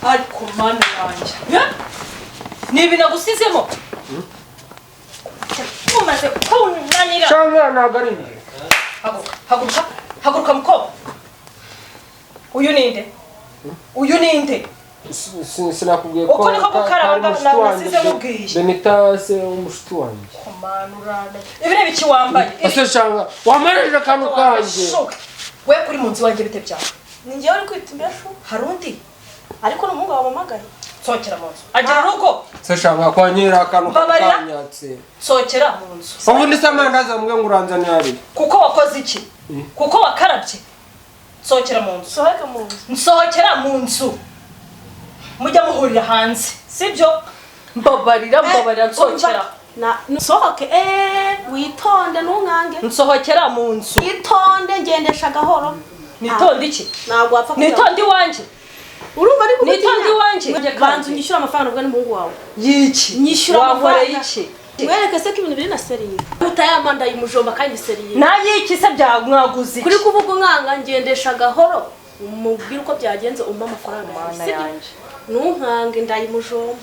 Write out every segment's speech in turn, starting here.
ariko mana yanjye nibi nagusizemo umaze kunanira shanga nagari haguruka mukobwa uyu ninde sinakubwiye ko uko niko gukaraba nasize mubwiye Benitase umushiti wanjye kumanurana ibire biki wambaye ase shanga wamarije kanu kanje we kuri munsi wanjye bite byawe ninjye uri kwita imbeshu harundi ariko n'umuhungu wamamagaye sokera mu nzu agira urugo se shanga kwanyira kanu kanyatse sokera mu nzu ubu ni samandaza mbwe nguranzani ari kuko wakoze iki kuko wakarabye sokera mu nzu sohokera mu nzu mujya muhurira hanze sibyo mbabarira nsokera nsohoke witonde ntungange nsohokera mu nzu itonde ngendesha gahoro nitonde iki ntabwo wapfa nitonde iwanjye urumva ari kuguti nitonde iwanjye banzu nyishyura amafaranga ubwo n'umuhungu wawe yiki nyishyura amafaranga iki mwereke se ko ibintu biri na seriye utayamanda y'umujomba kandi seriye nayiki se byamwaguze kuri kuvuga unkanga ngendesha gahoro umubwira uko byagenze umpa amafaranga yanjye ntunkange ndayimujomba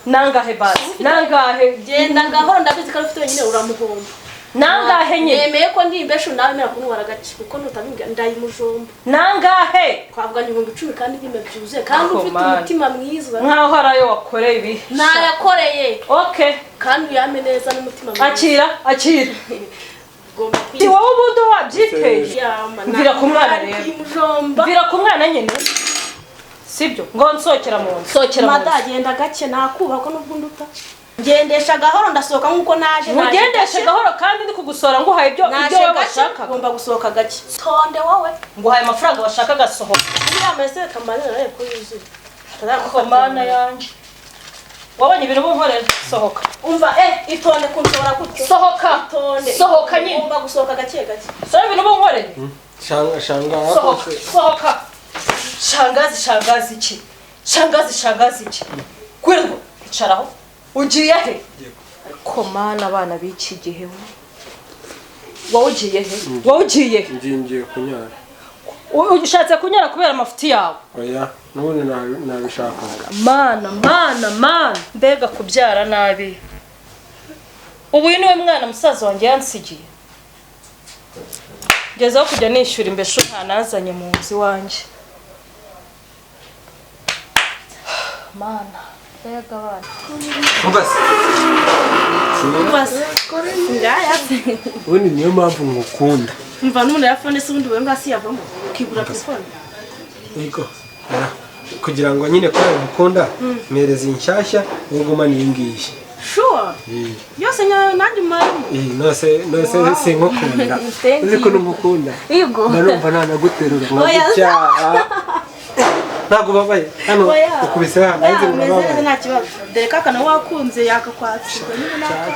nangahe basi nangahe genda gahoro ndabizi ko ufite wenyine uramuhomba nangahe nyine nemeye ko ndi imbeshu nawe mera kunwara gace kuko nutabimbwa ndayimujomba nangahe kwavuga ni 10 kandi bime byuzuye kandi ufite umutima mwiza nkaho harayo wakoreye ibi nayakoreye okay kandi uyame neza n'umutima mwiza akira Ti wowe ubundi wabyiteye mvira ku mwana rero mvira ku mwana nyine sibyo ngo nsokera mu nzu sokera mu nzu madagenda gake nakubaho ko n'ubundi uta ngendesha gahoro ndasohoka nkuko naje mugendeshe gahoro kandi ndi kugusora ngo uhaye ibyo bashaka ngomba gusohoka gake tonde wowe ngo uhaye amafaranga bashaka gasohoka uriya mese kamarira nawe ko yuzuye tarakomana yanje wabonye ibintu bunkorera sohoka umva itonde kunshobora gutyo sohoka tonde sohoka nyine ngomba gusohoka gake so ibintu bunkorera shanga sohoka shangazi iki shangazi iki kwirwa icaraho ugiye he komana abana biki gihe wowe ugiye he ngiye kunyara ushatse kunyara kubera amafuti yawe oya none nabishaka mana mbega kubyara nabi ubu niwe mwana musaza wanjye yansigiye ngezeho kujya nishyura imbeshu ntanazanye mu nzu wanjye mana mbega abana ubase ngaya ubundi niyo mpamvu ngukunda mva n'umuntu ya phone se ubundi we ngasi yavamo ukigura telefone yego kugira ngo nyine ko ngukunda mereza inshyashya ngoma niyingiye sure yose nanjye mari nose sinkukunda uziko ngukunda yego narumva nanaguterura nkacyaha ntago babaye hano ukubise hano nzi ngo nta kibazo dere kakana wakunze yakakwatsigwa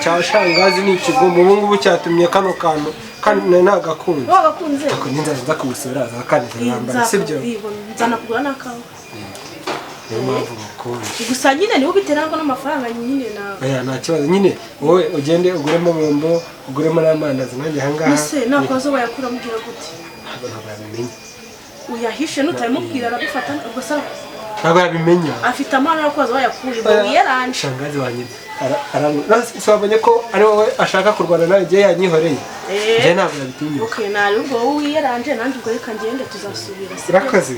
cya shangazi ni ikigombo ubu ngubu cyatumye kano kantu kandi nagakunze wagakunze ako ninzaza kumusura za kandi yambara sibyo nzana kugura nakawe niyo mpamvu bakunda gusa nyine niwe ubiterana n'amafaranga nyine nawe oya nta kibazo nyine wowe ugende uguremo bombo uguremo n'amandazi nanjye ahangaha ese nakoze bayakura mugira gute ntabwo yabimenye uyahishe nutabimubwira arabifata ubwo sara ntabwo yabimenya afite amana yo kwaza bayakuye ngo yeranje shangazi wanyine swabonye ko ari wowe ashaka kurwana nawe igihe yanyihoreye njye ntabwo yabitinyuka okay nari ubwo wowe yeranje nanjye ubwo reka ngende tuzasubira urakoze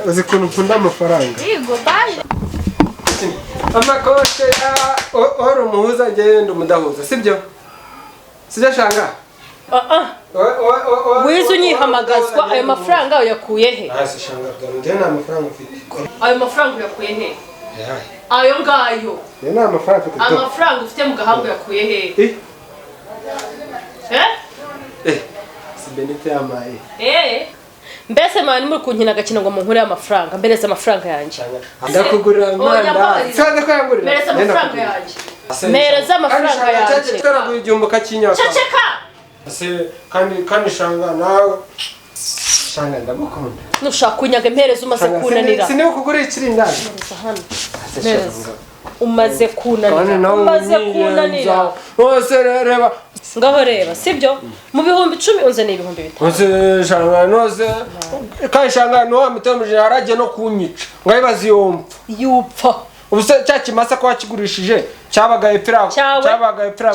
uzi ukuntu ukunda amafaranga yego bye amakote ora umuhuza njye ndi umudahuza sibyo shanga wize unyihamagazwa ayo mafaranga uyakuye he hasi shanga njye nta mafaranga ufite ayo mafaranga uyakuye he ayo ngayo nta mafaranga ufite amafaranga ufite mu gahanga uyakuye he si benite yamaye mbese mwana muri kunkina agakina ngo munkure amafaranga mbereze amafaranga yanjye ndakugurira amanda cyane ko yangurira mbereze amafaranga yanjye mereza amafaranga yanjye taraguye igihumbi kakinyaka ceceka kandi shanga nawe shanga ndagukunda nushaka kunyaga impereza umaze kunanira siniwe kugura ikirindazi hano umaze kunanira bose reba ngaho reba sibyo mu bihumbi 10 unzaniye ibihumbi 5 Ose shanga noze kai shanga no amutemuje harajye no kunyica ngayibaza yupfa ubuse cya kimasa ko wakigurishije cyabaga epira mu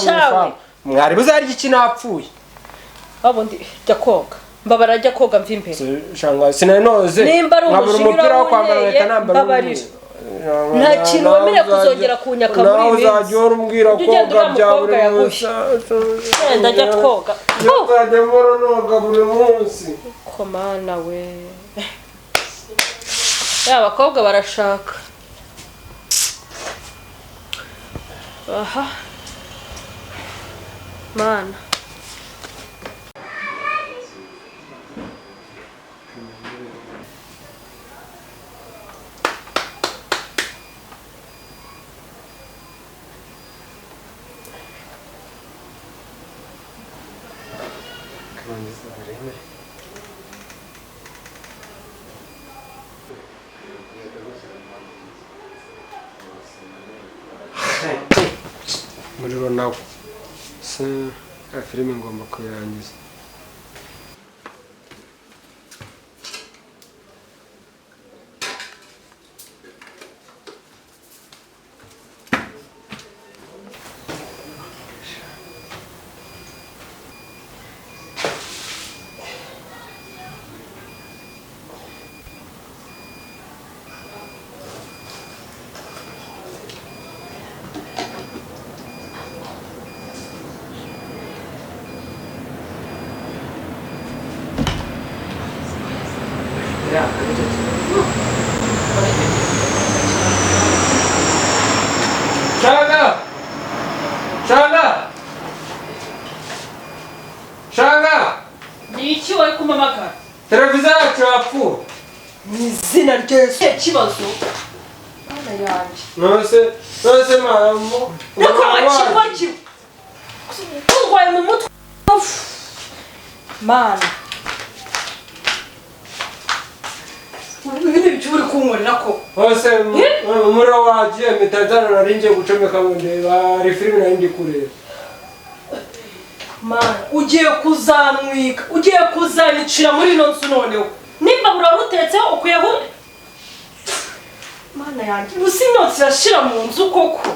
ifamu mwari buzari iki napfuye babundi jya koga mbabara jya koga mva imbere shanga sinanoze nimba ari umupira wo kwambara leta nambara nta kintu wemere kuzongera kunyaka muri ibi uzajya urumbwira koga bya buri munsi ndajya koga uzajya noga buri munsi komana we abakobwa barashaka aha mana umuriro nawo se filime ngomba kuyirangiza Shanga! Ni iki wari kumamagara? Televiziyo yacu yapfuye. Ni izina ry'Yesu. Ikibazo. Mana yanjye. Nose mama. Nako wakibagiwe. Urwaye mu mutwe. Mana. Ibi ni ibyo uri kunkorera ko. Hose umuriro wagiye mitazana narinje gucomeka mu ndeba refilime narindi kureba. Mana, ugiye kuzamwika, ugiye kuzanicira muri ino nzu noneho. Nimba burarutetseho ukuyeho. Mana yanjye, usi inyotsi irashira mu nzu koko.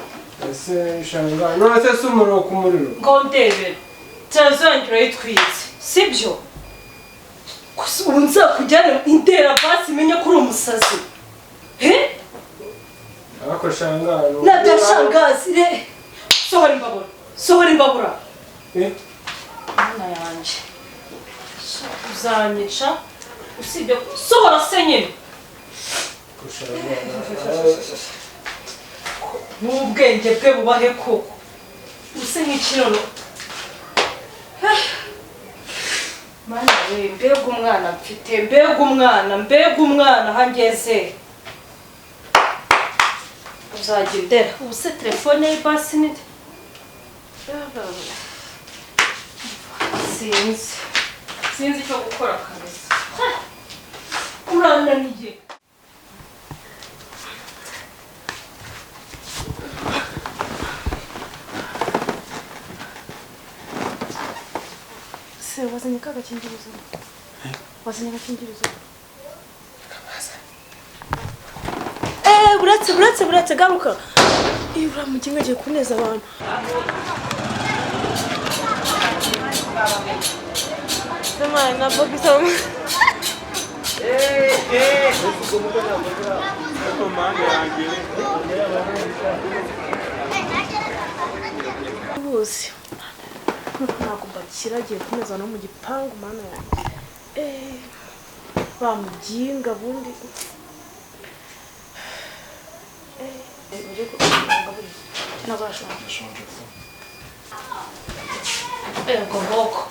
Ese shanga, none se umuriro ku muriro. Ngo ndebere. Tazangira yitwitse. Sibyo? Ubu nzakujyana indera basi menye ko uri umusazi. He? Ako shanga. Nadashangazi re. Sohora imbabura. Sohora imbabura. Mana yanjye. Uzanyica. Usibye sohora senye. N'ubwenge bwe bubahe koko. Use nk'ikinono. Mana we, mbega umwana mfite, mbega umwana hangeze. Uzagira indera. Ubuse telefone ye basi ni Sinzi icyo gukora kabisa. Urananiye. Se wazanye kagakingirizo. Wazanye agakingirizo. Buretse garuka. Ibura mu kinga giye kuneza abantu. Sema na bogi sama. Ubuzi. Ntabwo bakiragiye kuneza no mu gipangu mana yanjye. Bamuginga bundi. Ngoboko.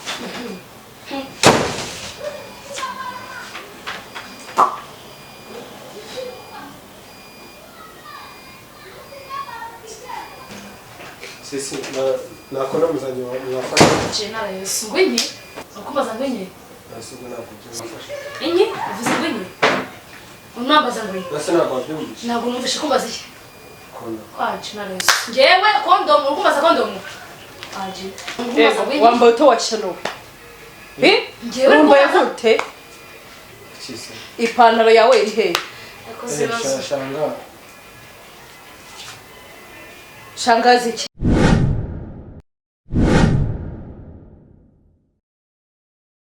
Sisi nakona muzanye wafasha. Chenara Yesu ngwenye. Ukubaza ngwenye. Nasugo nakujye wafasha. Enye uvuze ngwenye. Unambaza ngwenye. Basa nababyumvise. Ntabwo numvishe kumbaza iki. Kondo. Chenara Yesu. Ngewe kondom ukubaza kondom. aje wambaye utowashyanuwe wambaye gute ipantaro yawe iri hehe shanga shangazi iki